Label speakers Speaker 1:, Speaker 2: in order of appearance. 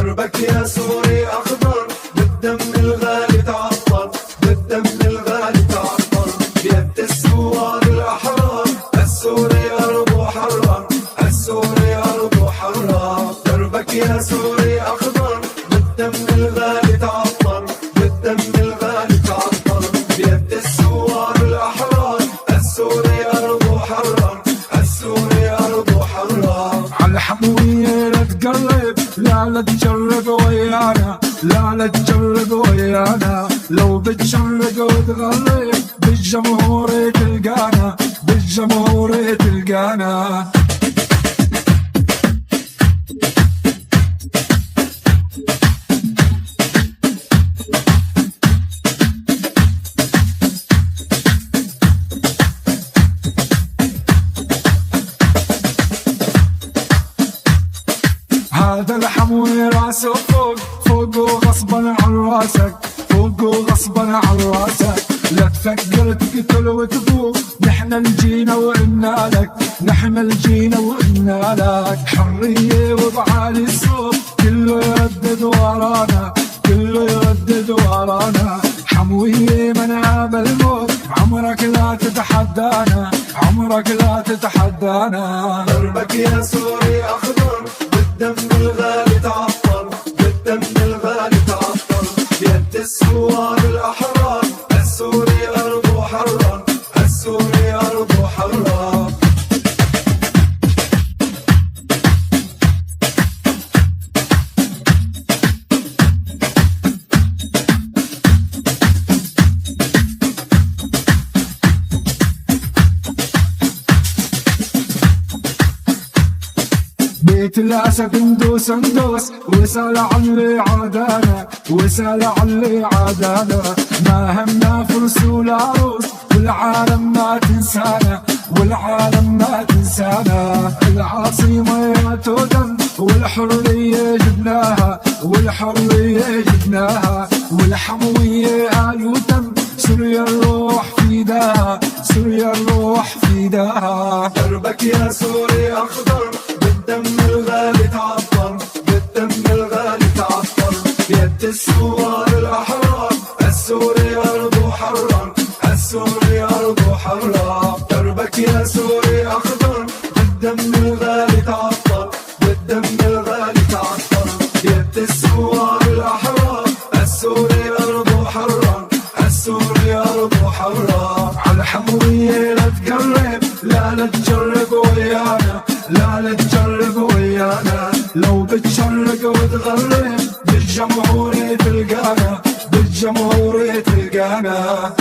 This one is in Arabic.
Speaker 1: دربك يا سوري أخضر، بالدم الغالي تعطر، بالدم الغالي تعطر، بيد الثوار الأحرار، السوري أرضه حرر، السوري أرضه حرر. دربك يا سوري أخضر، بالدم الغالي تعطر، بالدم الغالي تعطر، بيد الثوار الأحرار، السوري أرضه حرر، السوري أرضه حرر.
Speaker 2: عالحموية لا تقرب، لا تجرب ويانا، لا تجرب ويانا، لو بتشرق وتغرب بالجمهور تلقانا، بالجمهور تلقانا. هذا الحموي راسه فوق، فوق وغصبا عن راسك، فوق وغصبا عن راسك. لا تفكر تقتل وتفوق، نحن الجينا وإنا لك، نحن الجينا وإنا لك. حرية وبعالي الصوت كله يردد ورانا، كله يردد ورانا. حموية منها بالموت، عمرك لا تتحدانا، عمرك لا تتحدانا.
Speaker 1: دربك يا سوري أخضر، بالدم الغالي تعطر، بالدم الغالي تعطر، بيد الثوار الأحرار، السوري أرضه حرر، السوري أرضه حرر.
Speaker 2: بيت الأسد ندوس ندوس، وسال عن اللي عادانا، وسال عن اللي عادانا. ما همنا فرس ولا عروس، والعالم ما تنسانا، والعالم ما تنسانا. العاصمة يا تودم، والحرية جبناها، والحرية جبناها. والحموية آل وتم، سوريا الروح فداها، سوريا الروح فداها.
Speaker 1: دربك يا سوري أخضر، بالدم الغالي تعطر، بالدم الغالي تعطر، بيد الثوار الأحرار، السوري أرضه حرر، السوري أرضه حرر. دربك يا سوري أخضر، بالدم الغالي تعطر، بالدم الغالي تعطر، بيد الثوار الأحرار، السوري أرضه حرر، السوري أرضه حرر.
Speaker 2: عالحموية لا تقرب، لا تجرب ويانا، لا تجرب ويانا، لو بتشرق وتغرب بالجمهور تلقانا، بالجمهور تلقانا.